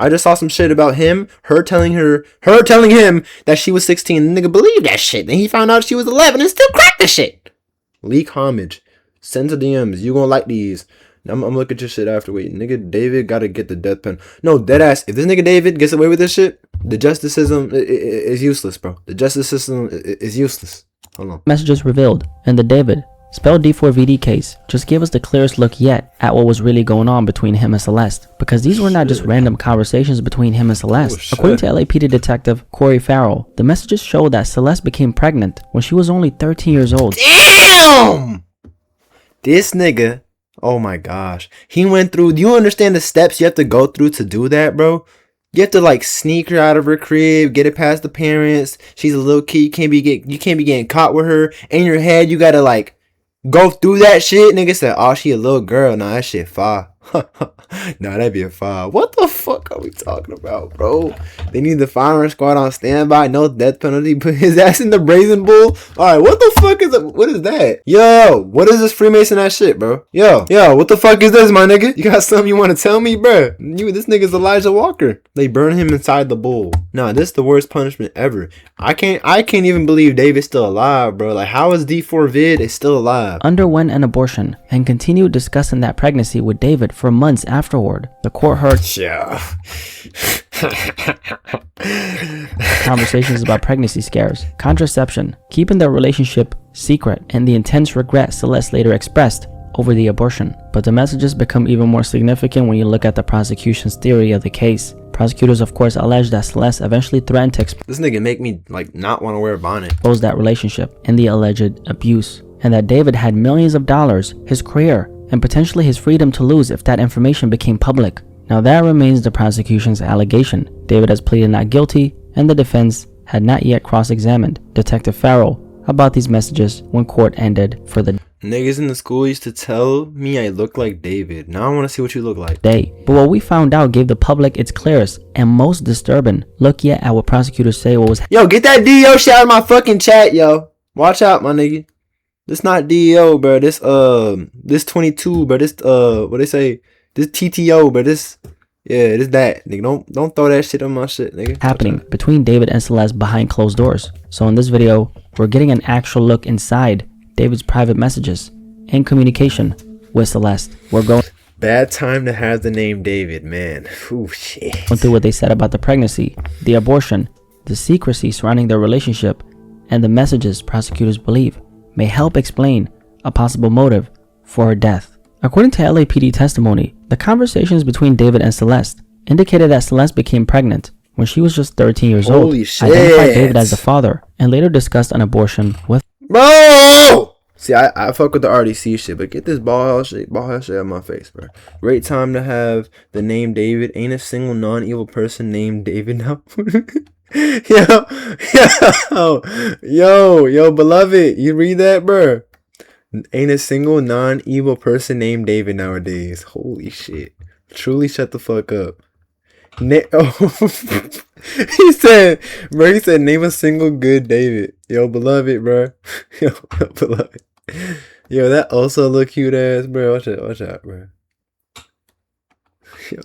I just saw some shit about him, her telling him that she was 16. The nigga believed that shit. Then he found out she was 11 and still cracked the shit. Leak homage. Send to DMs. You gonna like these. I'm looking at your shit after. Wait, nigga David gotta get the death penalty. No, deadass. If this nigga David gets away with this shit, the justice system is useless, bro. The justice system is useless. Hold on. Messages revealed in the David, spelled D4VD case just gave us the clearest look yet at what was really going on between him and Celeste. Because these were not just random conversations between him and Celeste. According to LAPD detective Corey Farrell, the messages show that Celeste became pregnant when she was only 13 years old. Damn! This nigga, oh my gosh. He went through, do you understand the steps you have to go through to do that, bro? You have to like sneak her out of her crib, get it past the parents. She's a little kid, you can't be getting caught with her. In your head, you gotta like go through that shit. Nigga said, oh, she a little girl. Nah, that shit fire. Nah, that'd be a fire. What the fuck are we talking about, bro? They need the firing squad on standby. No death penalty. Put his ass in the brazen bull. Alright, what the fuck is it? What is that? Yo, what is this Freemason ass shit, bro? Yo, what the fuck is this, my nigga? You got something you want to tell me, bro? This nigga's Elijah Walker. They burn him inside the bull. Nah, this is the worst punishment ever. I can't even believe David's still alive, bro. Like, how is D4Vid is still alive? Underwent an abortion and continued discussing that pregnancy with David for months afterward. The court heard conversations about pregnancy scares, contraception, keeping their relationship secret, and the intense regret Celeste later expressed over the abortion. But the messages become even more significant when you look at the prosecution's theory of the case. Prosecutors, of course, allege that Celeste eventually threatened to this nigga make me like not want to wear a bonnet. Expose that relationship and the alleged abuse, and that David had millions of dollars, his career, and potentially his freedom to lose if that information became public. Now that remains the prosecution's allegation. David has pleaded not guilty, and the defense had not yet cross-examined Detective Farrell about these messages when court ended for the niggas in the school used to tell me I look like David. Now I want to see what you look like. Day. But what we found out gave the public its clearest and most disturbing look yet at what prosecutors say was yo, get that DEO shit out of my fucking chat, yo. Watch out, my nigga. This not DEO, bro. This 22, bro. This what they say? This TTO, bro. This that. Nigga, don't throw that shit on my shit, nigga. Happening between David and Celeste behind closed doors. So in this video, we're getting an actual look inside David's private messages and communication with Celeste. We're going bad time to have the name David, man. Ooh, shit. Going through what they said about the pregnancy, the abortion, the secrecy surrounding their relationship, and the messages prosecutors believe may help explain a possible motive for her death. According to LAPD testimony, the conversations between David and Celeste indicated that Celeste became pregnant when she was just 13 years old, identified David as the father, and later discussed an abortion with bro. See, I fuck with the RDC shit, but get this ball shit out of my face, bro. Great time to have the name David. Ain't a single non-evil person named David now. yo, beloved, you read that, bro? Ain't a single non-evil person named David nowadays. Holy shit. Truly shut the fuck up. He said, name a single good David. Yo, beloved, bro. Yo, beloved. Yo, that also look cute ass, bro. Watch out, bro. Yo,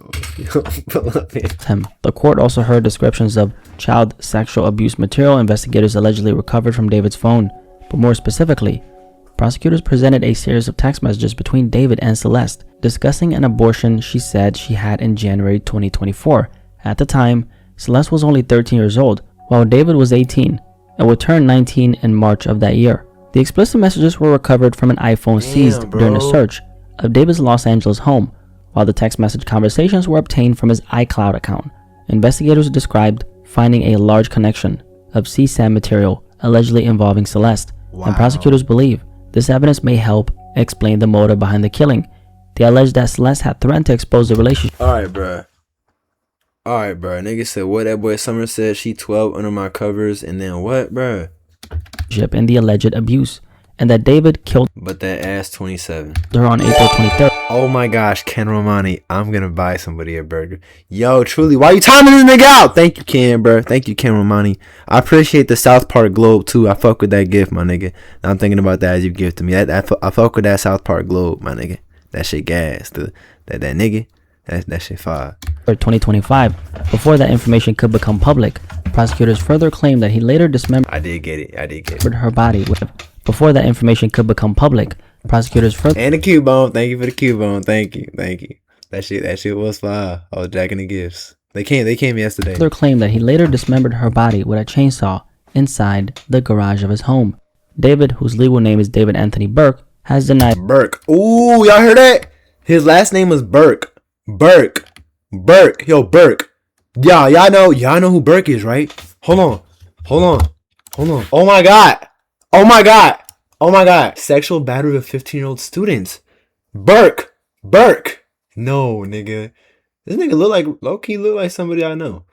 beloved. The court also heard descriptions of child sexual abuse material investigators allegedly recovered from David's phone. But more specifically, prosecutors presented a series of text messages between David and Celeste discussing an abortion she said she had in January 2024. At the time, Celeste was only 13 years old, while David was 18 and would turn 19 in March of that year. The explicit messages were recovered from an iPhone seized during a search of David's Los Angeles home, while the text message conversations were obtained from his iCloud account. Investigators described finding a large connection of CSAM material allegedly involving Celeste, and prosecutors believe this evidence may help explain the motive behind the killing. They allege that Celeste had threatened to expose the relationship. Alright, bruh. Nigga said what that boy Summer said, she 12 under my covers, and then what, bruh? And the alleged abuse, and that David killed but that ass 27 her on April 23rd. Oh my gosh, Ken Romani, I'm gonna buy somebody a burger. Yo, truly, why you timing this nigga out? Thank you, Ken, bro. Thank you, Ken Romani. I appreciate the South Park Globe too. I fuck with that gift, my nigga. I'm thinking about that as you give to me. I fuck with that South Park Globe, my nigga. That shit gas, dude. That nigga. That shit fire. 2025. Before that information could become public, prosecutors further claimed that he later dismembered I did get it. her body. Before that information could become public, prosecutors further And the Cubone. Thank you for the Cubone. Thank you. That shit was fire. I was jacking the gifts. They came yesterday. claimed that he later dismembered her body with a chainsaw inside the garage of his home. David, whose legal name is David Anthony Burke, has denied Burke. Ooh, y'all heard that? His last name was Burke. Burke. Yo, Burke. Y'all know who Burke is, right? Hold on. Oh my god. Sexual battery of 15-year-old students. Burke. No, nigga. This nigga low-key look like somebody I know.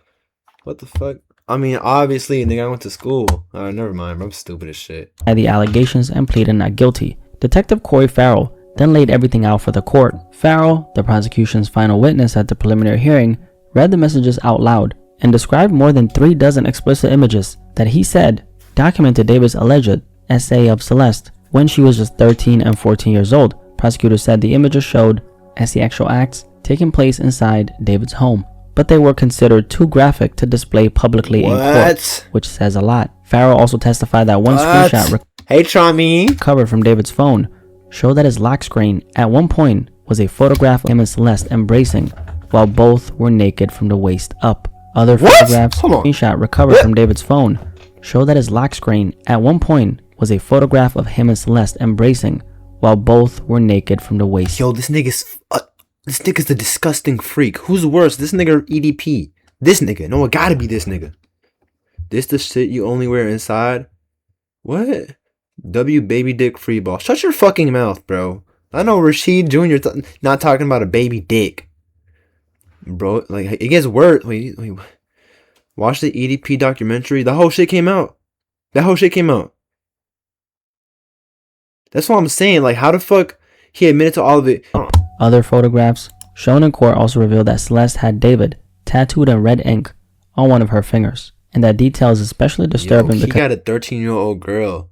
What the fuck? I mean, obviously, nigga, I went to school. Never mind, I'm stupid as shit. the allegations and pleaded not guilty. Detective Corey Farrell then laid everything out for the court. Farrell, the prosecution's final witness at the preliminary hearing, read the messages out loud and described more than 36 explicit images that he said documented David's alleged SA of Celeste when she was just 13 and 14 years old. Prosecutors said the images showed sexual acts taking place inside David's home, but they were considered too graphic to display publicly in court, which says a lot. Farrell also testified that one screenshot recovered from David's phone showed that his lock screen at one point was a photograph of him and Celeste embracing while both were naked from the waist up. Other photographs screenshot recovered from David's phone showed that his lock screen at one point was a photograph of him and Celeste embracing while both were naked from the waist. Yo, this nigga's a disgusting freak. Who's worse, this nigga or EDP? This nigga. No, it gotta be this nigga. This the shit you only wear inside? What? W baby dick free ball. Shut your fucking mouth, bro. I know Rashid Jr. Not talking about a baby dick. Bro, like, it gets worse. Wait. Watch the EDP documentary. The whole shit came out. That's what I'm saying. Like, how the fuck he admitted to all of it? Other photographs shown in court also revealed that Celeste had David tattooed in red ink on one of her fingers, and that detail is especially disturbing He because got a 13-year-old girl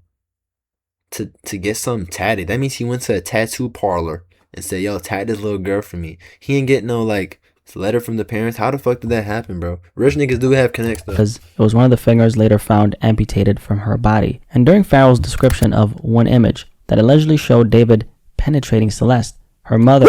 to get something tatted. That means he went to a tattoo parlor and said, yo, tat this little girl for me. He ain't get no, like, letter from the parents. How the fuck did that happen, bro? Rich niggas do have connects, though. because it was one of the fingers later found amputated from her body. And during Farrell's description of one image that allegedly showed David penetrating Celeste, her mother...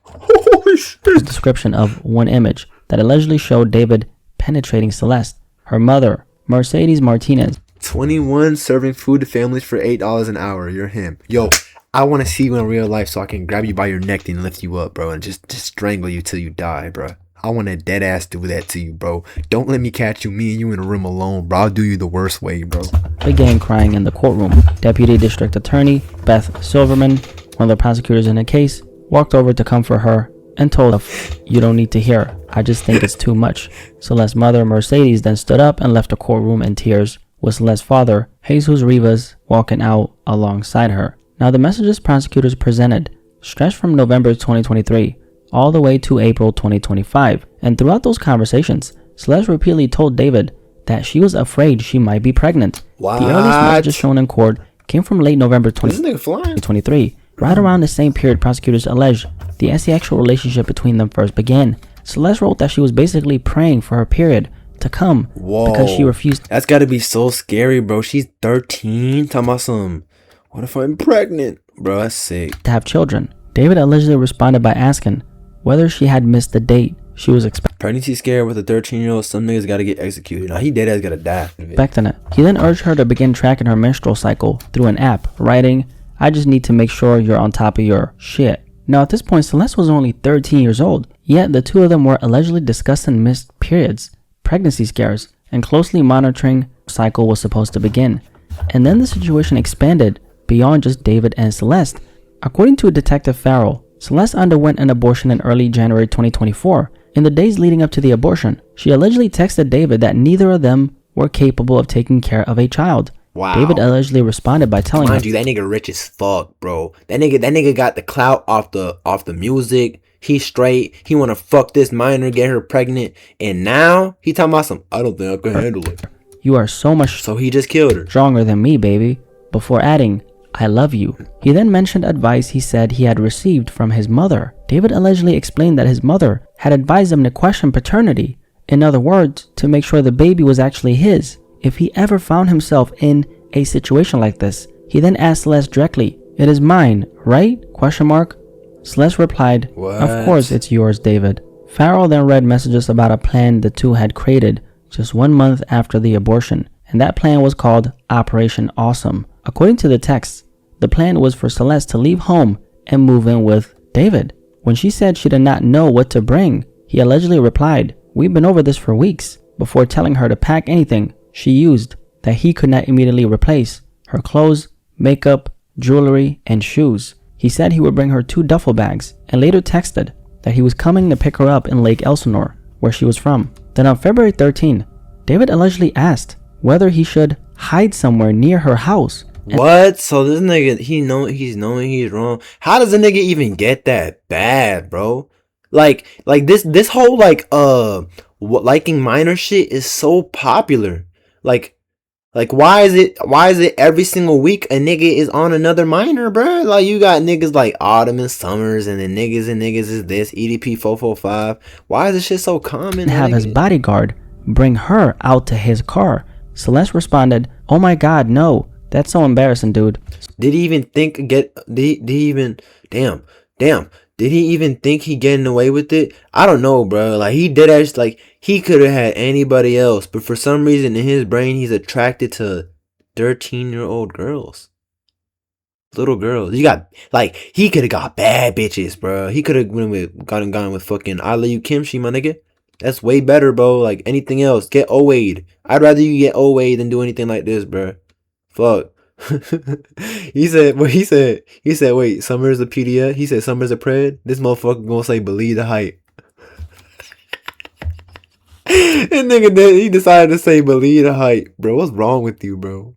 Holy shit. Description of one image that allegedly showed David penetrating Celeste, her mother, Mercedes Martinez, 21 serving food to families for $8 an hour. You're him. Yo, I want to see you in real life so I can grab you by your neck and lift you up, bro, and just strangle you till you die, bro. I want to dead ass do that to you, bro. Don't let me catch you, me and you in a room alone, bro. I'll do you the worst way, bro. began crying in the courtroom. Deputy District Attorney Beth Silverman, one of the prosecutors in the case, walked over to comfort her and told her, "You don't need to hear. I just think it's too much." Celeste's mother, Mercedes, then stood up and left the courtroom in tears, with Celeste's father, Jesus Rivas, walking out alongside her. Now, the messages prosecutors presented stretched from November 2023 all the way to April 2025, and throughout those conversations, Celeste repeatedly told David that she was afraid she might be pregnant. What? The earliest messages shown in court came from late November 2023, right around the same period prosecutors alleged the asexual relationship between them first began. Celeste wrote that she was basically praying for her period to come because she refused. That's gotta be so scary, bro. She's 13. Talking about some, what if I'm pregnant? Bro, that's sick. To have children. David allegedly responded by asking whether she had missed the date she was expecting. Pregnancy scare with a 13-year-old, some niggas gotta get executed. Now, he dead ass gotta die. Expecting it. He then urged her to begin tracking her menstrual cycle through an app, writing, "I just need to make sure you're on top of your shit." Now, at this point, Celeste was only 13 years old, yet the two of them were allegedly discussing missed periods, pregnancy scares, and closely monitoring her cycle was supposed to begin. And then the situation expanded beyond just David and Celeste. According to Detective Farrell, Celeste underwent an abortion in early January 2024. In the days leading up to the abortion, she allegedly texted David that neither of them were capable of taking care of a child. Wow. David allegedly responded by telling her, "Mind you, that nigga rich as fuck, bro. That nigga got the clout off the music. He's straight. He wanna fuck this minor, get her pregnant, and now he talking about some, I don't think I can handle it. "You are so much So he just killed her. stronger than me, baby," before adding, I love you. He then mentioned advice he said he had received from his mother. David allegedly explained that his mother had advised him to question paternity. In other words, to make sure the baby was actually his. If he ever found himself in a situation like this, he then asked Celeste directly, "It is mine, right?" Celeste replied, What? "Of course it's yours, David." Farrell then read messages about a plan the two had created just 1 month after the abortion, and that plan was called Operation Awesome. According to the text, the plan was for Celeste to leave home and move in with David. When she said she did not know what to bring, he allegedly replied, "We've been over this for weeks," before telling her to pack anything she used that he could not immediately replace: her clothes, makeup, jewelry, and shoes. He said he would bring her 2 duffel bags and later texted that he was coming to pick her up in Lake Elsinore, where she was from. Then on February 13, David allegedly asked whether he should hide somewhere near her house. What? So this nigga, he's knowing he's wrong. How does a nigga even get that bad, bro? Like this whole liking minor shit is so popular. Like why is it every single week a nigga is on another minor, bro? Like you got niggas like Autumn and Summers, and then niggas is this EDP 445. Why is this shit so common? Have his bodyguard bring her out to his car. Celeste responded, "Oh my god, no. That's so embarrassing, dude." Did he even think Did he even think he getting away with it? I don't know, bro. Like he did actually, like he could have had anybody else, but for some reason in his brain he's attracted to 13-year-old girls. Little girls. You got like he could have got bad bitches, bro. He could have gone with fucking I Love You Kimchi, my nigga. That's way better, bro. Like anything else, get Owade. I'd rather you get Owade than do anything like this, bro. Fuck. he said, wait, Summer's a PDA? He said Summer's a pred? This motherfucker gonna say believe the hype. And nigga, he decided to say believe the hype. Bro, what's wrong with you, bro?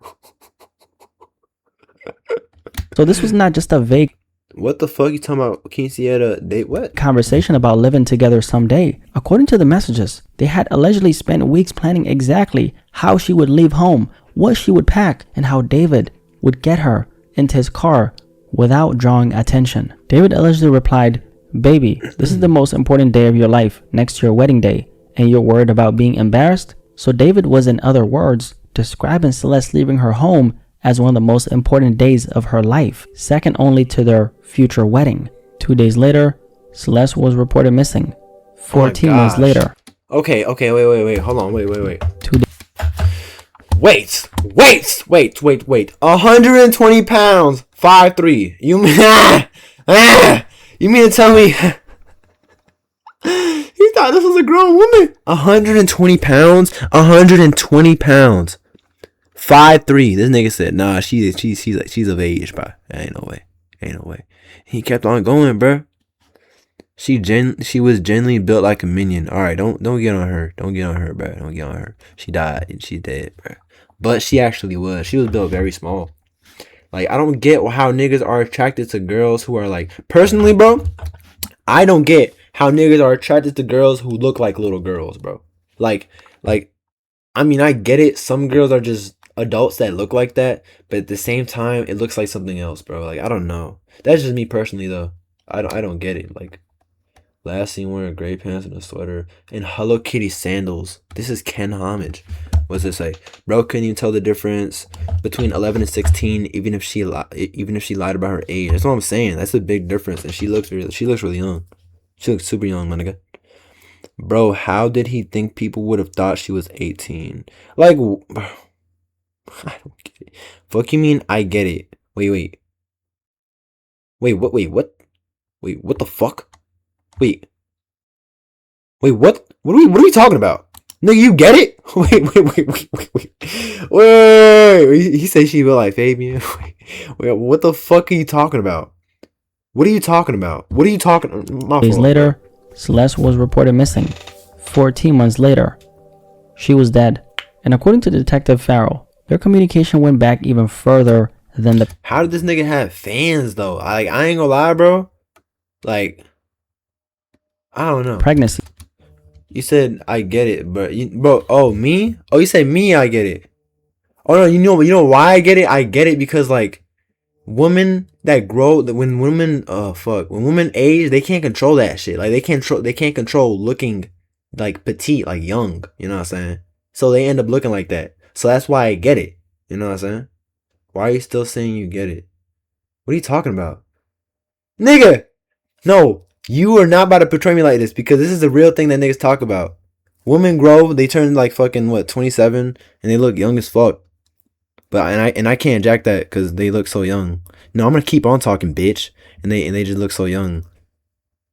So this was not just a vague What the fuck you talking about? Quinceañera date? What? Conversation about living together someday. According to the messages, they had allegedly spent weeks planning exactly how she would leave home, what she would pack, and how David would get her into his car without drawing attention. David allegedly replied, "Baby, this is the most important day of your life next to your wedding day, and you're worried about being embarrassed?" So David was, in other words, describing Celeste leaving her home as one of the most important days of her life, second only to their future wedding. 2 days later, Celeste was reported missing. 14 months later. Okay, wait, hold on, wait. 2 days. Wait. 120 pounds, 5'3". You mean to tell me you thought this was a grown woman? 120 pounds, 5'3". This nigga said, nah, she's of age, bro. Ain't no way. He kept on going, bro. She was genuinely built like a minion. All right, don't get on her. Don't get on her, bro. Don't get on her. She died and she's dead, bro. But she actually was. She was built very small. Like I don't get how niggas are attracted to girls who are like. Personally, bro, I don't get how niggas are attracted to girls who look like little girls, bro. Like, I mean, I get it. Some girls are just adults that look like that, but at the same time, it looks like something else, bro. Like I don't know. That's just me personally, though. I don't get it. Like. Last seen wearing gray pants and a sweater and Hello Kitty sandals. This is Ken Homage. What's it say? Bro couldn't even tell the difference between 11 and 16, even if she lied about her age. That's what I'm saying. That's a big difference. And she looks really young. She looks super young, my nigga. Bro, how did he think people would have thought she was 18? Like, bro, I don't get it. Fuck you mean I get it? Wait, what? Wait, what the fuck? Wait, what? What are we talking about? No, you get it? Wait. He said she built like Fabian. Wait, what the fuck are you talking about? What are you talking about? Days later, Celeste was reported missing. 14 months later, she was dead. And according to Detective Farrell, their communication went back even further than the... How did this nigga have fans, though? Like, I ain't gonna lie, bro. Like... I don't know. Pregnancy. You said I get it, but oh me? Oh, you said me, I get it. Oh no, you know why I get it? I get it because like women that grow, when women when women age, they can't control that shit. Like they can't control looking like petite, like young. You know what I'm saying? So they end up looking like that. So that's why I get it. You know what I'm saying? Why are you still saying you get it? What are you talking about? Nigga! No, you are not about to portray me like this, because this is the real thing that niggas talk about. Women grow, they turn like fucking 27 and they look young as fuck. But I can't jack that because they look so young. No, I'm gonna keep on talking, bitch. And they just look so young.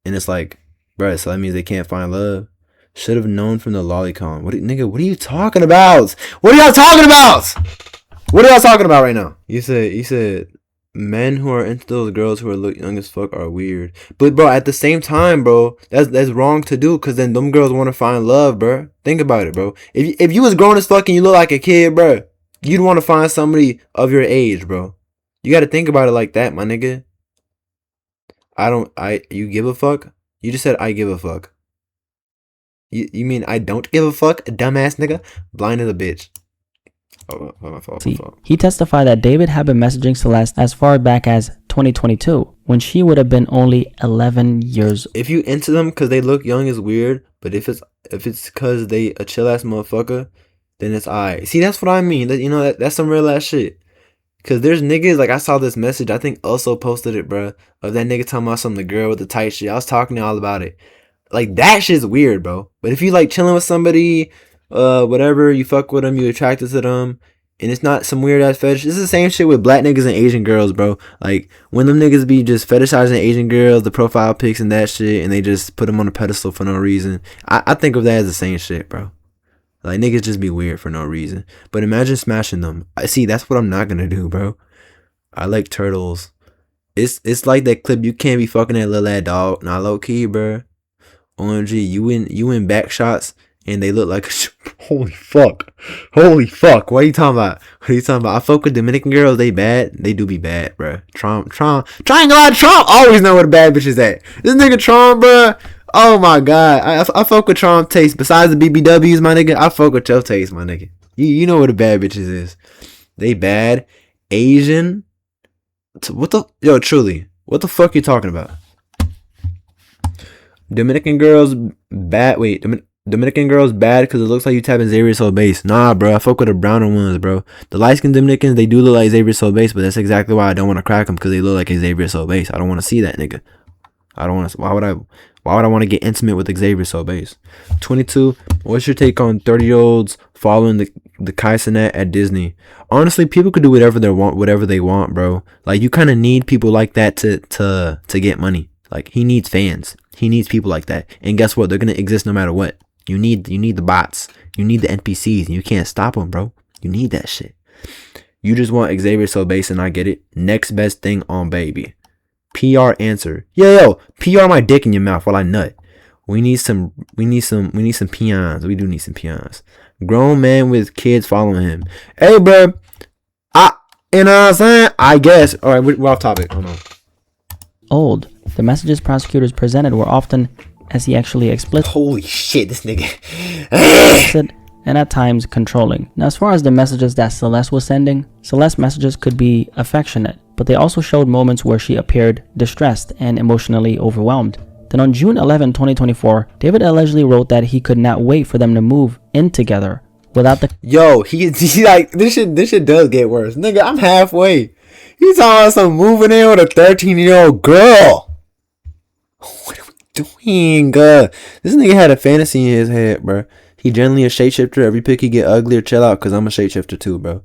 And it's like, bruh, so that means they can't find love. Should have known from the lolicon. Nigga, what are you talking about? What are y'all talking about? What are y'all talking about right now? You said men who are into those girls who are look young as fuck are weird. But bro, at the same time, bro, that's wrong to do, because then them girls want to find love, bro. Think about it, bro. If you was grown as fuck and you look like a kid, bro, you'd want to find somebody of your age, bro. You got to think about it like that, my nigga. You give a fuck? You just said I give a fuck. You mean I don't give a fuck, dumbass nigga? Blind as a bitch. Oh, my fault. He testified that David had been messaging Celeste as far back as 2022, when she would have been only 11 years. If you into them because they look young is weird, but if it's because they a chill ass motherfucker, then it's alright. See, that's what I mean. That's some real ass shit. Cause there's niggas, like I saw this message, I think also posted it, bro, of that nigga talking about the girl with the tight shit. I was talking to y'all about it. Like, that shit's weird, bro. But if you like chilling with somebody, whatever, you fuck with them, you attracted to them, and it's not some weird ass fetish. It's the same shit with black niggas and Asian girls, bro. Like, when them niggas be just fetishizing Asian girls, the profile pics and that shit, and they just put them on a pedestal for no reason. I think of that as the same shit, bro. Like, niggas just be weird for no reason. But imagine smashing them. See, that's what I'm not gonna do, bro. I like turtles. It's like that clip, you can't be fucking that little ass dog. Nah, low key, bro. OMG, you in back shots and they look like holy fuck. What are you talking about? I fuck with Dominican girls, they bad. They do be bad, bro. Triangle Trump always know where the bad bitch is at. This nigga Trump, bro. Oh my god, I fuck with Trump taste. Besides the BBWs, my nigga, I fuck with your taste, my nigga. You know what the bad bitches is. They bad. Asian. Truly, what the fuck you talking about? Dominican girls bad. Dominican girls bad because it looks like you tapping Xavier Soul Base. Nah, bro, I fuck with the browner ones, bro. The light skinned Dominicans, they do look like Xavier Soul Base, but that's exactly why I don't want to crack them, because they look like Xavier Soul Base. I don't want to see that nigga. I don't want to. Why would I want to get intimate with Xavier Soul Base? 22. What's your take on 30-year-olds following the Kai Cenat at Disney? Honestly, people could do whatever they want, bro. Like, you kind of need people like that to get money. Like, he needs fans. He needs people like that. And guess what? They're gonna exist no matter what. You need the bots. You need the NPCs, and you can't stop them, bro. You need that shit. You just want Xavier Soul Base, and I get it. Next best thing on baby. PR answer. Yo, PR my dick in your mouth while I nut. We need some peons. We do need some peons. Grown man with kids following him. Hey, bro. You know what I'm saying? I guess. All right, we're off topic. Hold on. Old. The messages prosecutors presented were often, as he actually explicit. Holy shit, this nigga. And at times controlling. Now, as far as the messages that Celeste was sending, Celeste's messages could be affectionate, but they also showed moments where she appeared distressed and emotionally overwhelmed. Then on June 11, 2024, David allegedly wrote that he could not wait for them to move in together without the... Yo, he like, this shit does get worse. Nigga, I'm halfway. He's talking about some moving in with a 13-year-old girl. What are we doing? This nigga had a fantasy in his head, bro. He generally a shapeshifter. Every pick he get uglier. Chill out, cause I'm a shapeshifter too, bro.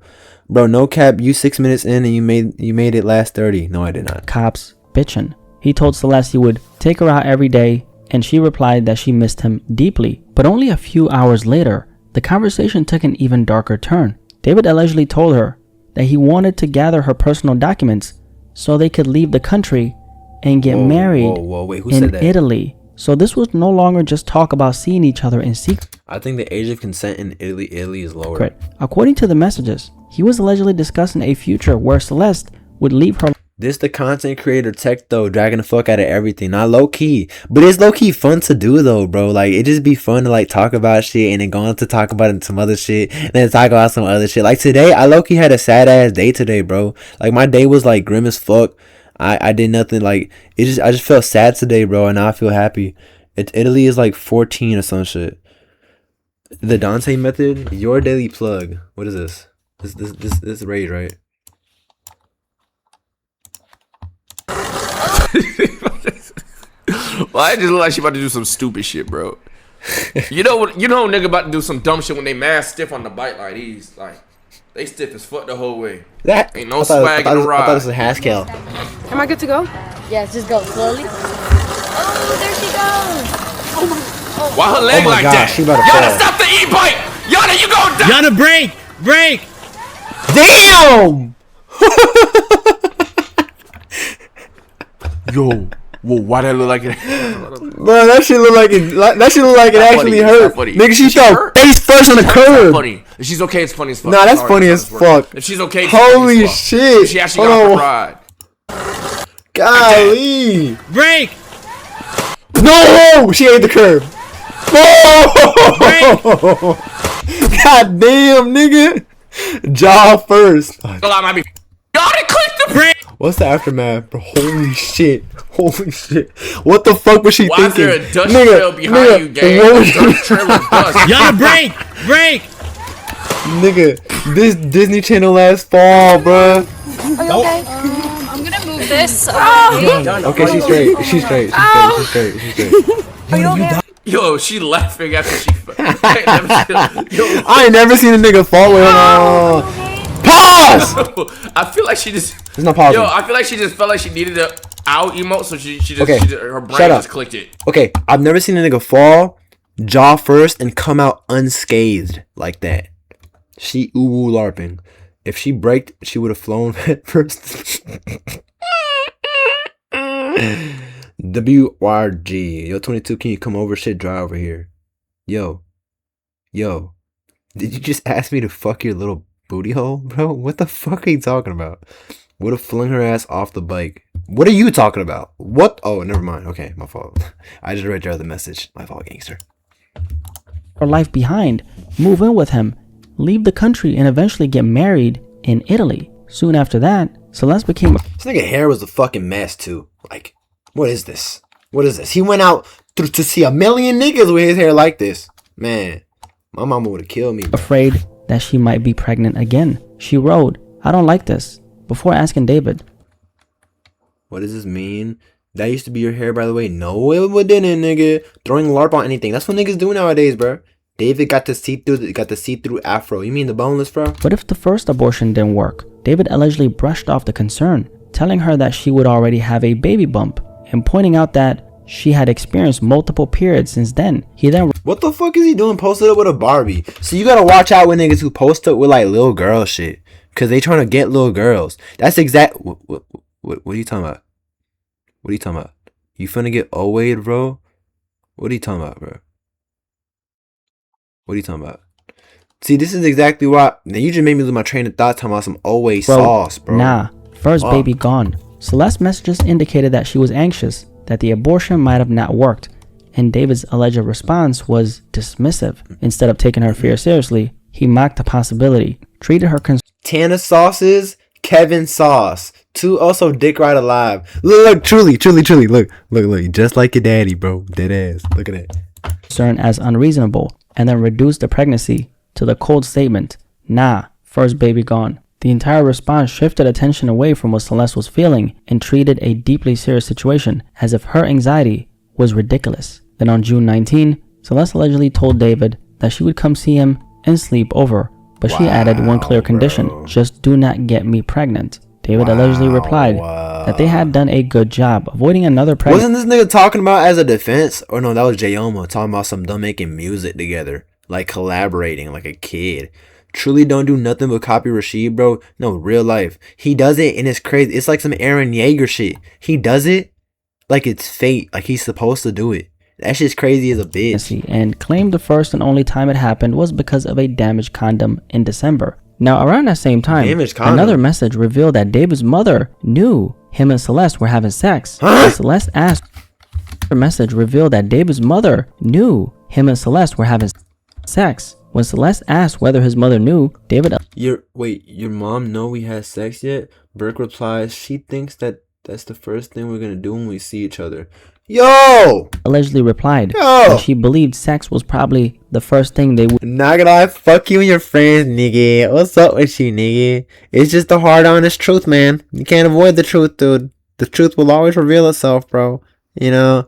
Bro, no cap. You 6 minutes in and you made it last 30. No, I did not. Cops bitching. He told Celeste he would take her out every day, and she replied that she missed him deeply. But only a few hours later, the conversation took an even darker turn. David allegedly told her that he wanted to gather her personal documents so they could leave the country and get married Wait, who in said that? Italy. So this was no longer just talk about seeing each other in secret. I think the age of consent in Italy is lower. According to the messages, he was allegedly discussing a future where Celeste would leave her. This the content creator tech though, dragging the fuck out of everything. Not low key, but it's low key fun to do though, bro. Like it just be fun to like talk about shit and then go on to talk about some other shit and then talk about some other shit. Like today, I low key had a sad ass day today, bro. Like my day was like grim as fuck. I did nothing. Like I just felt sad today, bro, and now I feel happy. Italy is like 14 or some shit. The Dante method, your daily plug. What is this? This rage, right? Well, I just look like she about to do some stupid shit, bro. You know what? You know, nigga about to do some dumb shit when they mad stiff on the bike like these. Like they stiff as fuck the whole way. That ain't no swag in the ride. I thought it was a Haskell. Am I good to go? Yes, just go slowly. Oh, there she goes. Oh my. Oh. Why her leg like gosh, that? she about to Yana, fall. stop the e-bike! Yana, you going down? Yana, break! Damn! Yo, whoa, why that look like it? Bro, that shit look like it. That shit look like it Not actually funny, it's hurt. not funny. Nigga, she She fell hurt? face first on the It's not curb. funny. If she's okay, it's funny as fuck. Nah, that's Sorry, funny that's as how this works. fuck. If she's okay, it's Holy funny as fuck. shit. If she actually Hold got on. the ride. Golly. Break! No! She ate the curb. Oh! God damn, nigga. Jaw first. A lot might be. Y'all done clicked the Break! What's the aftermath, bro? Holy shit. Holy shit. What the fuck was she Why thinking? is there a dust trail behind you, gang? what A was dust trail of dust. Yana, break! Nigga, this Disney Channel last fall, bruh. Are you okay? I'm gonna move this. Oh. Okay, she's straight. She's straight. She's straight. She's straight. Are you okay? Yo, she laughing after she. Yo, I ain't never seen a nigga fall with Pause! I feel like she just. There's no pause. Yo, I feel like she just felt like she needed a ow emote, so she just, Okay, her brain shut up. just clicked it. Okay, I've never seen a nigga fall, jaw first, and come out unscathed like that. She ooh larping. If she braked, she would have flown head first. WRG. Yo, 22, can you come over? Shit, dry over here. Yo. Did you just ask me to fuck your little booty hole, bro? What the fuck are you talking about? Would have flung her ass off the bike. What are you talking about? What? Oh, never mind. Okay, my fault. I just read your other message. My fault, gangster. Her life behind, move in with him, leave the country, and eventually get married in Italy. Soon after that, Celeste became This nigga hair was a fucking mess too. Like, what is this? What is this? He went out to see a million niggas with his hair like this. Man, my mama would have killed me. Bro. afraid that she might be pregnant again. She wrote, "I don't like this," before asking David, What does this mean? That used to be your hair, by the way. No, it didn't, nigga. Throwing LARP on anything. That's what niggas do nowadays, bro. David got the see-through afro. You mean the boneless, bro? What if the first abortion didn't work? David allegedly brushed off the concern, telling her that she would already have a baby bump, and pointing out that she had experienced multiple periods since then. He then What the fuck is he doing posted up with a Barbie? So you gotta watch out with niggas who post up with like little girl shit. Cause they trying to get little girls. That's exact. What are you talking about? What are you talking about? You finna get O-Wade, bro? What are you talking about, bro? What are you talking about? See, this is exactly why. Now you just made me lose my train of thought talking about some O-Wade sauce, bro. Nah, first Fuck. baby gone. Celeste's messages indicated that she was anxious, that the abortion might have not worked, and David's alleged response was dismissive. Instead of taking her fear seriously, he mocked the possibility, treated her Tana sauces, Kevin sauce. Two also dick right alive. Look, truly. Look, just like your daddy, bro. Dead ass. Look at that. concern as unreasonable, and then reduced the pregnancy to the cold statement, "Nah, first baby gone." The entire response shifted attention away from what Celeste was feeling and treated a deeply serious situation as if her anxiety was ridiculous. Then on June 19, Celeste allegedly told David that she would come see him and sleep over, but she added one clear condition: bro. just do not get me pregnant. David allegedly replied that they had done a good job avoiding another pregnancy. Wasn't this nigga talking about as a defense? Or no, that was Jayoma talking about some them making music together. Like collaborating like a kid. Truly don't do nothing but copy Rashid, bro. No, real life. He does it and it's crazy. It's like some Aaron Yeager shit. He does it like it's fate. Like he's supposed to do it. That shit's crazy as a bitch. And claimed the first and only time it happened was because of a damaged condom in December. Now, around that same time, Damaged condom. another message revealed that David's mother knew him and Celeste were having sex. Huh? When Celeste asked, the message revealed that David's mother knew him and Celeste were having sex. When Celeste asked whether his mother knew, David Your mom know we had sex yet? Burke replies, she thinks that's the first thing we're gonna do when we see each other. Yo! allegedly replied Yo! that she believed sex was probably the first thing they would Not gonna lie, fuck you and your friends, nigga. What's up with you, nigga? It's just the hard, honest truth, man. You can't avoid the truth, dude. The truth will always reveal itself, bro. You know.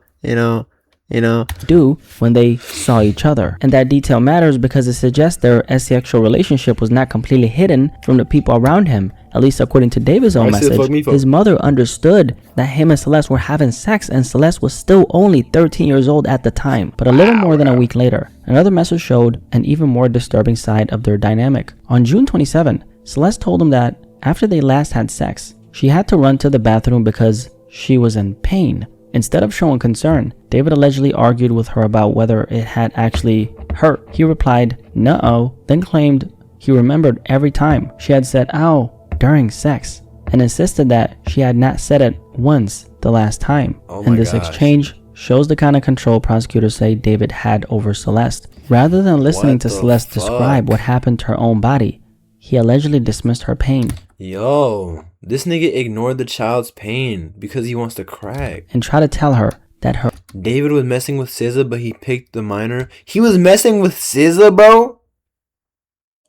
do when they saw each other. And that detail matters because it suggests their asexual relationship was not completely hidden from the people around him. At least according to David's own I said, fuck me, message, fuck. his mother understood that him and Celeste were having sex, and Celeste was still only 13 years old at the time. But a little more than a week later, another message showed an even more disturbing side of their dynamic. On June 27, Celeste told him that after they last had sex, she had to run to the bathroom because she was in pain. Instead of showing concern, David allegedly argued with her about whether it had actually hurt. He replied, "No," then claimed he remembered every time she had said "ow" during sex, and insisted that she had not said it once the last time. Oh And my this gosh. exchange shows the kind of control prosecutors say David had over Celeste. Rather than listening What to the Celeste fuck? describe what happened to her own body, he allegedly dismissed her pain Yo, this nigga ignored the child's pain because he wants to crack. and tried to tell her that her David was messing with SZA, but he picked the minor. He was messing with SZA, bro?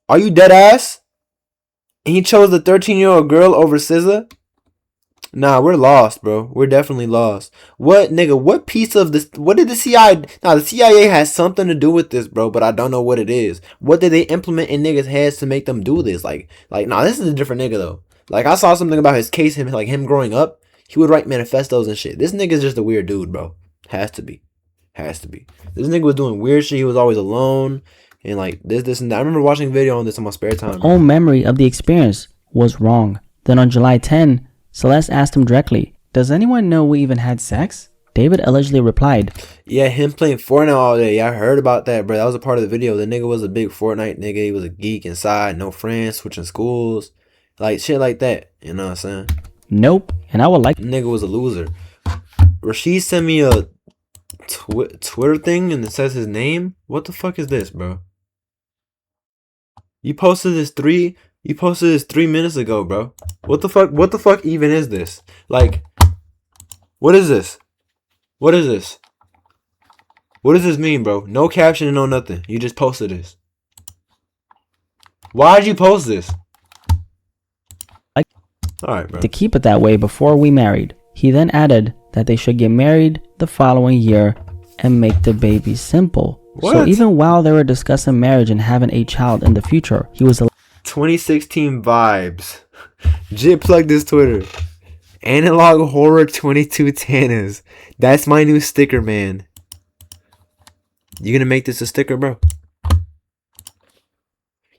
Are you dead ass? And he chose the 13-year-old girl over SZA? Nah, we're lost, bro. We're definitely lost. What, nigga, what piece of this, what did the CIA, nah, the CIA has something to do with this, bro, but I don't know what it is. What did they implement in niggas' heads to make them do this? Like, nah, this is a different nigga, though. Like, I saw something about his case, him growing up. He would write manifestos and shit. This nigga's just a weird dude, bro. Has to be. This nigga was doing weird shit. He was always alone. And like, this, and that. I remember watching a video on this in my spare time. own memory of the experience was wrong. Then on July 10, Celeste asked him directly, "Does anyone know we even had sex?" David allegedly replied, Yeah, him playing Fortnite all day. Yeah, I heard about that, bro. That was a part of the video. The nigga was a big Fortnite nigga. He was a geek inside. No friends. Switching schools. Like, shit like that. You know what I'm saying? "Nope, and I would like..." Nigga was a loser. Rashid sent me a Twitter thing and it says his name. What the fuck is this, bro? You posted this 3 minutes ago, bro. What the fuck even is this? Like, what is this? What does this mean, bro? No caption and no nothing. You just posted this. Why'd you post this? Alright, bro. to keep it that way before we married. He then added that they should get married the following year and make the baby simple. So What? even while they were discussing marriage and having a child in the future, he was 2016 vibes. Jit plugged his Twitter. Analog Horror 2210 That's my new sticker, man. You gonna make this a sticker, bro?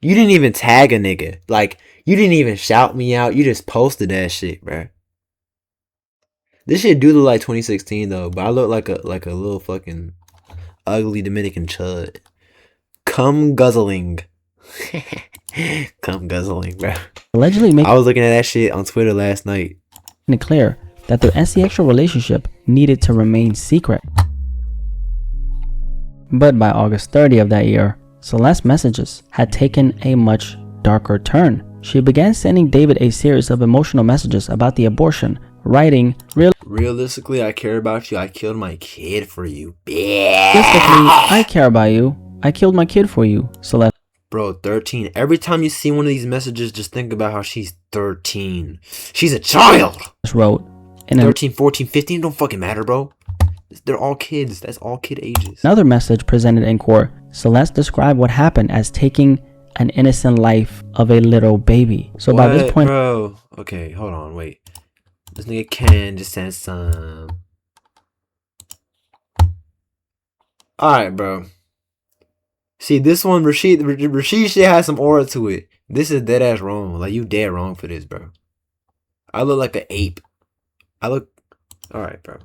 You didn't even tag a nigga. Like, you didn't even shout me out. You just posted that shit, bro. This shit do look like 2016 though, but I look like a little fucking ugly Dominican chud. Cum guzzling. Cum guzzling, bro. allegedly making I was looking at that shit on Twitter last night. it clear that their asexual relationship needed to remain secret. But by August 30 of that year, Celeste's messages had taken a much darker turn. She began sending David a series of emotional messages about the abortion, writing, Realistically, I care about you. I killed my kid for you. "Realistically, I care about you. I killed my kid for you," Celeste Bro, 13. Every time you see one of these messages, just think about how she's 13. She's a child. wrote. In 13, 14, 15 don't fucking matter, bro. They're all kids. That's all kid ages. another message presented in court, Celeste described what happened as taking an innocent life of a little baby. So by this What, point, bro? Okay, hold on, wait. This nigga Ken just sent some. Alright, bro. See, this one, Rashid shit has some aura to it. This is dead ass wrong. Like, you dead wrong for this, bro. I look like an ape. I look. Alright, bro.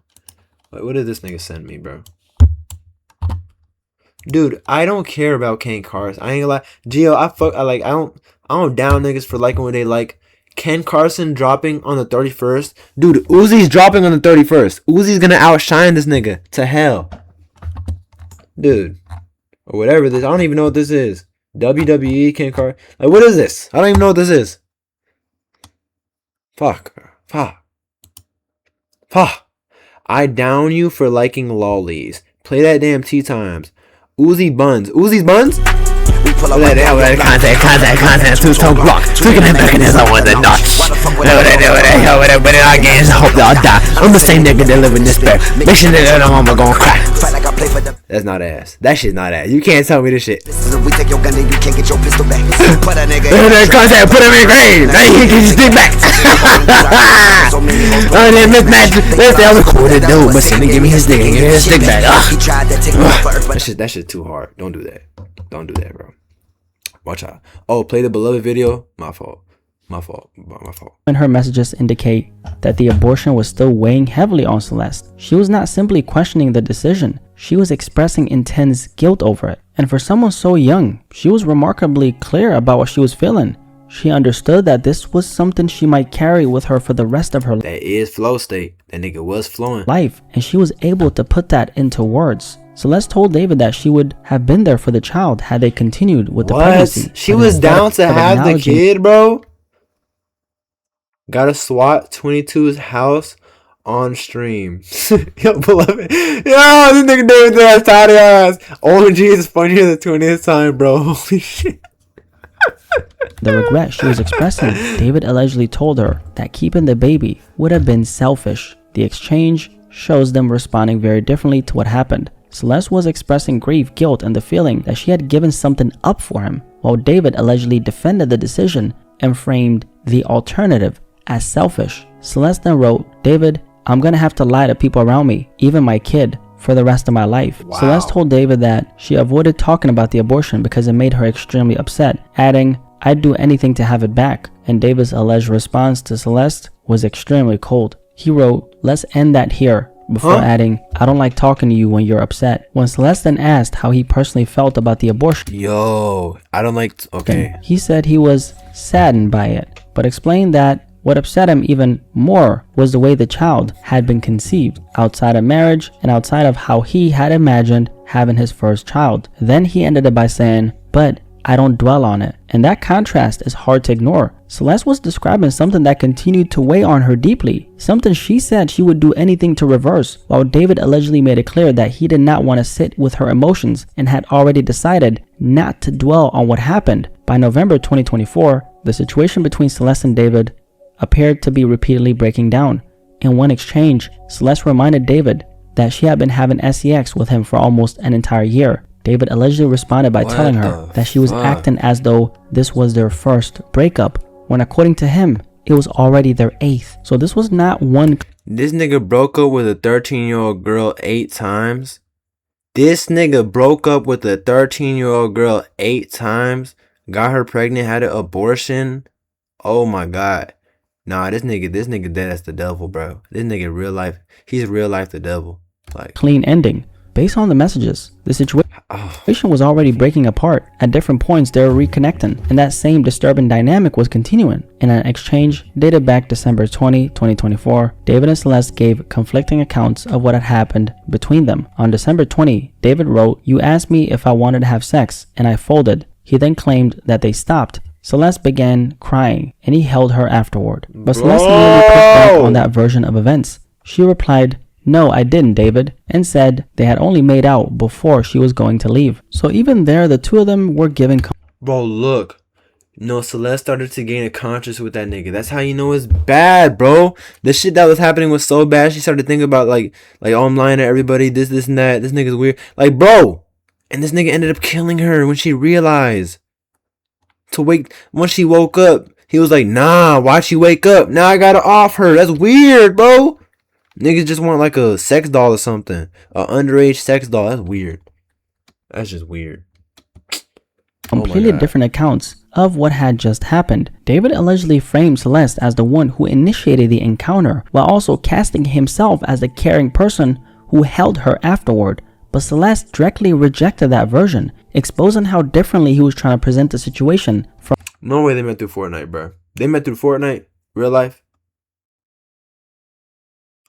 Wait, what did this nigga send me, bro? Dude, I don't care about Ken Carson. I ain't gonna lie. Gio, I don't down niggas for liking what they like. Ken Carson dropping on the 31st. Dude, Uzi's dropping on the 31st. Uzi's gonna outshine this nigga to hell. Dude. Or whatever this. I don't even know what this is. WWE, Ken Carson. Like, what is this? I don't even know what this is. Fuck. I down you for liking lollies. Play that damn Tea Times. Uzi Buns. Uzi's Buns? Contact, two-tone block. Tweaking and backing is on the notch. But in our games, I hope y'all die. I'm the same nigga that live in this bed. Make sure that I'm gonna cry. That's not ass. That shit's not ass. You can't tell me this shit. We take your gun and you can't get your pistol back. Put a nigga contact, put him in grave. Now you can get your stick back. Oh, that mismatch. That's the other cool to do. But send give me his stick. Give me his stick back. That shit too hard. Don't do that. Don't do that, bro. Watch out. Oh, play the beloved video. My fault. And her messages indicate that the abortion was still weighing heavily on Celeste. She was not simply questioning the decision. She was expressing intense guilt over it. And for someone so young, she was remarkably clear about what she was feeling. She understood that this was something she might carry with her for the rest of her life. That is flow state. That nigga was flowing. And she was able to put that into words. Celeste told David that she would have been there for the child had they continued with the pregnancy. She was down to have the kid, bro. Gotta SWAT 22's house on stream. Yo, beloved. Yo, this nigga David ass tired of ass. OMG is funnier the 20th time, bro. Holy shit. The regret she was expressing, David allegedly told her that keeping the baby would have been selfish. The exchange shows them responding very differently to what happened. Celeste was expressing grief, guilt, and the feeling that she had given something up for him, while David allegedly defended the decision and framed the alternative as selfish. Celeste then wrote, "David, I'm gonna have to lie to people around me, even my kid, for the rest of my life." Wow. Celeste told David that she avoided talking about the abortion because it made her extremely upset, adding, "I'd do anything to have it back." And David's alleged response to Celeste was extremely cold. He wrote, "Let's end that here," before adding, "I don't like talking to you when you're upset." When Celeste then asked how he personally felt about the abortion, he said he was saddened by it, but explained that what upset him even more was the way the child had been conceived, outside of marriage and outside of how he had imagined having his first child. Then he ended it by saying, "But I don't dwell on it." And that contrast is hard to ignore. Celeste was describing something that continued to weigh on her deeply, something she said she would do anything to reverse, while David allegedly made it clear that he did not want to sit with her emotions and had already decided not to dwell on what happened. By November 2024, the situation between Celeste and David appeared to be repeatedly breaking down. In one exchange, Celeste reminded David that she had been having sex with him for almost an entire year. David allegedly responded by telling her that she was acting as though this was their first breakup, when according to him, it was already their 8th. So this was not one. This nigga broke up with a 13-year-old girl 8 times. This nigga broke up with a 13-year-old girl 8 times, got her pregnant, had an abortion. Oh my God. Nah, this nigga dead as the devil, bro. This nigga real life, he's real life the devil. Like, clean ending. Based on the messages, the situation was already breaking apart. At different points, they were reconnecting, and that same disturbing dynamic was continuing. In an exchange dated back December 20, 2024, David and Celeste gave conflicting accounts of what had happened between them. On December 20, David wrote, "You asked me if I wanted to have sex, and I folded." He then claimed that they stopped. Celeste began crying, and he held her afterward. But Celeste immediately pushed back on that version of events. She replied, "No, I didn't, David," and said they had only made out before she was going to leave. So even there, the two of them were giving. Bro, look. No, Celeste started to gain a conscience with that nigga. That's how you know it's bad, bro. The shit that was happening was so bad. She started thinking about like, oh, I'm lying to everybody. This, and that. This nigga's weird. Like, bro. And this nigga ended up killing her when she realized. Once she woke up, he was like, "Nah, why'd she wake up? Now I gotta off her." That's weird, bro. Niggas just want like a sex doll or something. A underage sex doll. That's weird. That's just weird. Completely different accounts of what had just happened. David allegedly framed Celeste as the one who initiated the encounter, while also casting himself as the caring person who held her afterward. but Celeste directly rejected that version, exposing how differently he was trying to present the situation from No way they met through Fortnite, bro. They met through Fortnite, real life.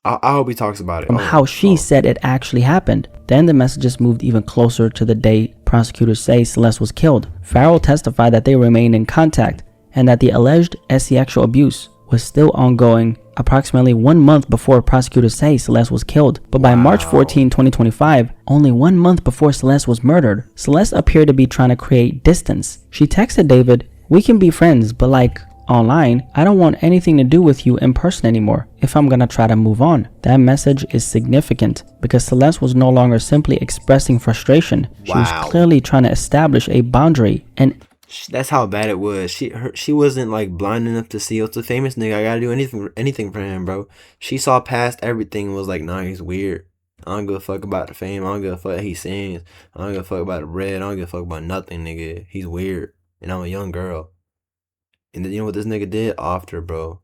I hope he talks about it. how she said it actually happened. Then the messages moved even closer to the day prosecutors say Celeste was killed. Farrell testified that they remained in contact and that the alleged sexual abuse was still ongoing approximately 1 month before prosecutors say Celeste was killed. But by March 14, 2025, only 1 month before Celeste was murdered, Celeste appeared to be trying to create distance. She texted David, "We can be friends, but like online, I don't want anything to do with you in person anymore if I'm gonna try to move on." That message is significant because Celeste was no longer simply expressing frustration. She was clearly trying to establish a boundary, and that's how bad it was. She wasn't like blind enough to see, oh, it's a famous nigga, I gotta do anything for him, bro. She saw past everything and was like, nah, he's weird. I don't give a fuck about the fame. I don't give a fuck he sings. I don't give a fuck about the bread. I don't give a fuck about nothing, nigga. He's weird. And I'm a young girl. And then you know what this nigga did after, bro?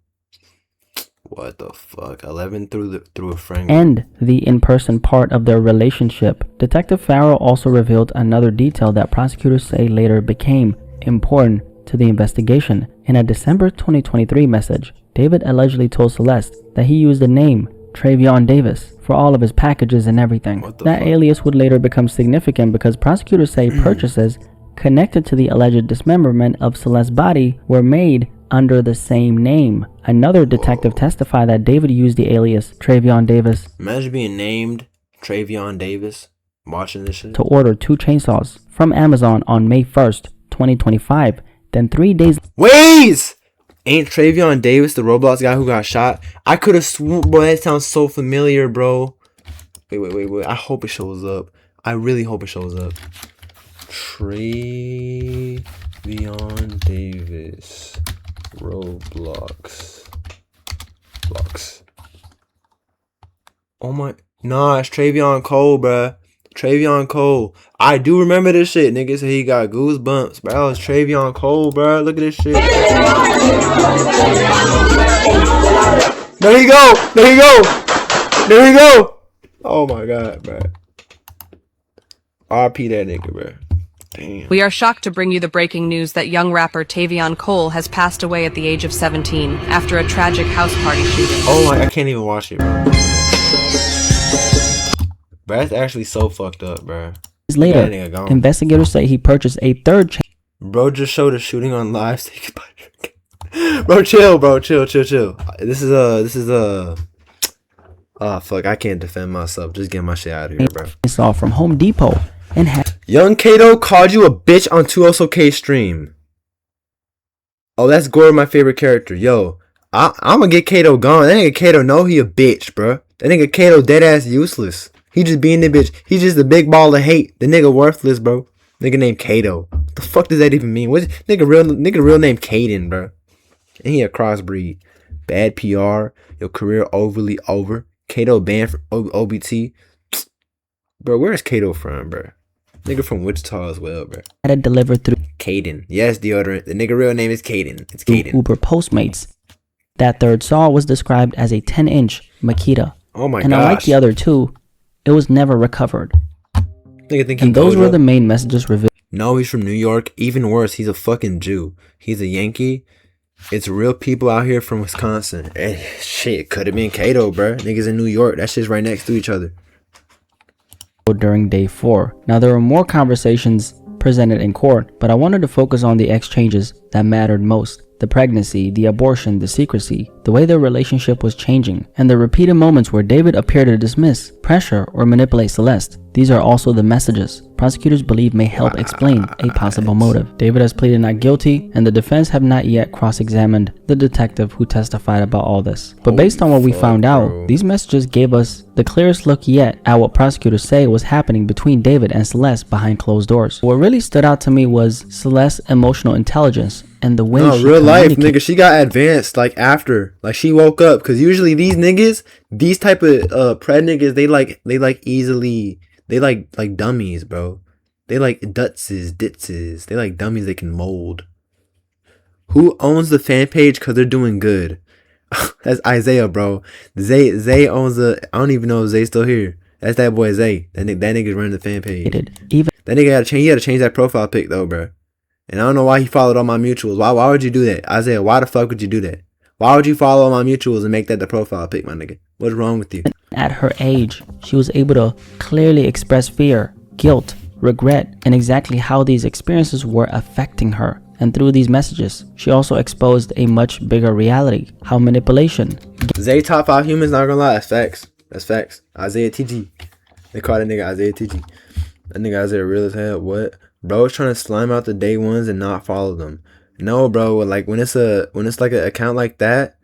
What the fuck? 11 through a friend. And the in-person part of their relationship. Detective Farrell also revealed another detail that prosecutors say later became important to the investigation. In a December 2023 message, David allegedly told Celeste that he used the name Travion Davis for all of his packages and everything. That alias would later become significant because prosecutors say purchases connected to the alleged dismemberment of Celeste's body were made under the same name. Another detective testified that David used the alias Travion Davis. Imagine being named Travion Davis, watching this shit. To order 2 chainsaws from Amazon on May 1st, 2025. Then 3 days Wait! Ain't Travion Davis the Roblox guy who got shot? I could have sworn, bro, that sounds so familiar, bro. Wait. I hope it shows up. I really hope it shows up. Travion Davis, Roblox. Oh my, nah, it's Travion Cole, bruh. Travion Cole. I do remember this shit. Nigga said he got goosebumps, bro. It's Travion Cole, bro. Look at this shit. There you go. Oh my god, bro. RP that nigga, bro. Damn. We are shocked to bring you the breaking news that young rapper Tavion Cole has passed away at the age of 17 after a tragic house party shooting. Oh my, I can't even watch it, bro. Bro, that's actually so fucked up, bro. later, investigators say he purchased a third chain. Bro just showed a shooting on live. Bro, chill, bro. Chill. This is oh, fuck. I can't defend myself. Just get my shit out of here, bro. Saw from Home Depot and had Young Kato called you a bitch on 2OSOK stream. Oh, that's Gore, my favorite character. Yo, I'm gonna get Kato gone. That nigga Kato know he a bitch, bro. That nigga Kato dead ass useless. He just being the bitch. He just a big ball of hate. The nigga worthless, bro. Nigga named Kato. What the fuck does that even mean? What's nigga real name Kaden, bro? And he a crossbreed. Bad PR. Your career overly over. Kato banned from OBT. Bro, where's Kato from, bro? Nigga from Wichita as well, bro. had it delivered through Kaden. Yes, deodorant. The nigga real name is Kaden. It's Kaden. Uber Postmates. That third saw was described as a 10-inch Makita. Oh my god. And unlike the other two, it was never recovered. Nigga think And those were the main messages revealed. No, he's from New York. Even worse, he's a fucking Jew. He's a Yankee. It's real people out here from Wisconsin. Shit, could have been Kato, bro. Niggas in New York. That shit's right next to each other. During day 4. Now there were more conversations presented in court, but I wanted to focus on the exchanges that mattered most. The pregnancy, the abortion, the secrecy, the way their relationship was changing, and the repeated moments where David appeared to dismiss, pressure, or manipulate Celeste. These are also the messages prosecutors believe may help explain a possible motive. David has pleaded not guilty, and the defense have not yet cross-examined the detective who testified about all this. But based on what we found out, these messages gave us the clearest look yet at what prosecutors say was happening between David and Celeste behind closed doors. What really stood out to me was Celeste's emotional intelligence and the way she real life, communicated. nigga, she got advanced like after, like she woke up. Cause usually these niggas, these type of pred niggas, they like dummies, bro. They like ditzes. They like dummies they can mold. Who owns the fan page? Cause they're doing good. That's Isaiah, bro. Zay owns the. I don't even know if Zay's still here. That's that boy Zay. That nigga's running the fan page. Even That nigga he had to change that profile pic though, bro. And I don't know why he followed all my mutuals. Why would you do that? Isaiah, why the fuck would you do that? Why would you follow all my mutuals and make that the profile pic, my nigga? What's wrong with you? at her age, she was able to clearly express fear, guilt, regret, and exactly how these experiences were affecting her. And through these messages, she also exposed a much bigger reality, how manipulation. Zay top 5 humans, not gonna lie, that's facts. That's facts. Isaiah TG. They call that nigga Isaiah TG. That nigga Isaiah real as hell. What? Bro is trying to slime out the day ones and not follow them. No, bro, like when it's like an account like that,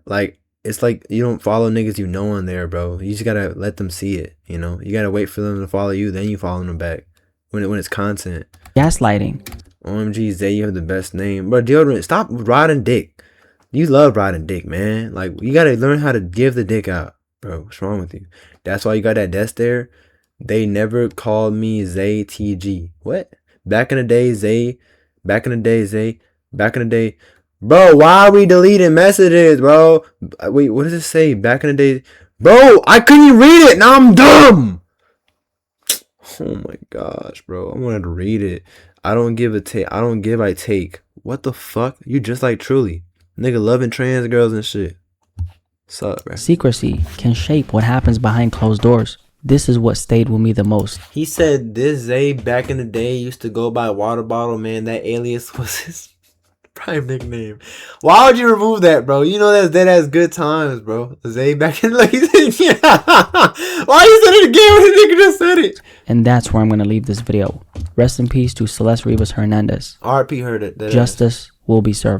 like it's like you don't follow niggas you know on there, bro. You just gotta let them see it, you know? You gotta wait for them to follow you, then you follow them back. When it's content. Gaslighting. OMG, Zay, you have the best name. Bro, deodorant, stop riding dick. You love riding dick, man. Like, you gotta learn how to give the dick out. Bro, what's wrong with you? That's why you got that desk there. They never called me Zay TG. What? Back in the day, Zay. Back in the day. Bro, why are we deleting messages, bro? Wait, what does it say? Back in the day. Bro, I couldn't even read it. Now I'm dumb. Oh my gosh, bro. I wanted to read it. I don't give a take. I don't give, I take. What the fuck? You just like Truly. Nigga loving trans girls and shit. What's up, bro? Secrecy can shape what happens behind closed doors. This is what stayed with me the most. He said this Zay back in the day used to go by water bottle, man. That alias was his prime nickname. Why would you remove that, bro? You know that has good times, bro. Zay back in like yeah. Why you said it again when the nigga just said it? And that's where I'm gonna leave this video. Rest in peace to Celeste Rivas Hernandez. RP heard it. Justice will be served.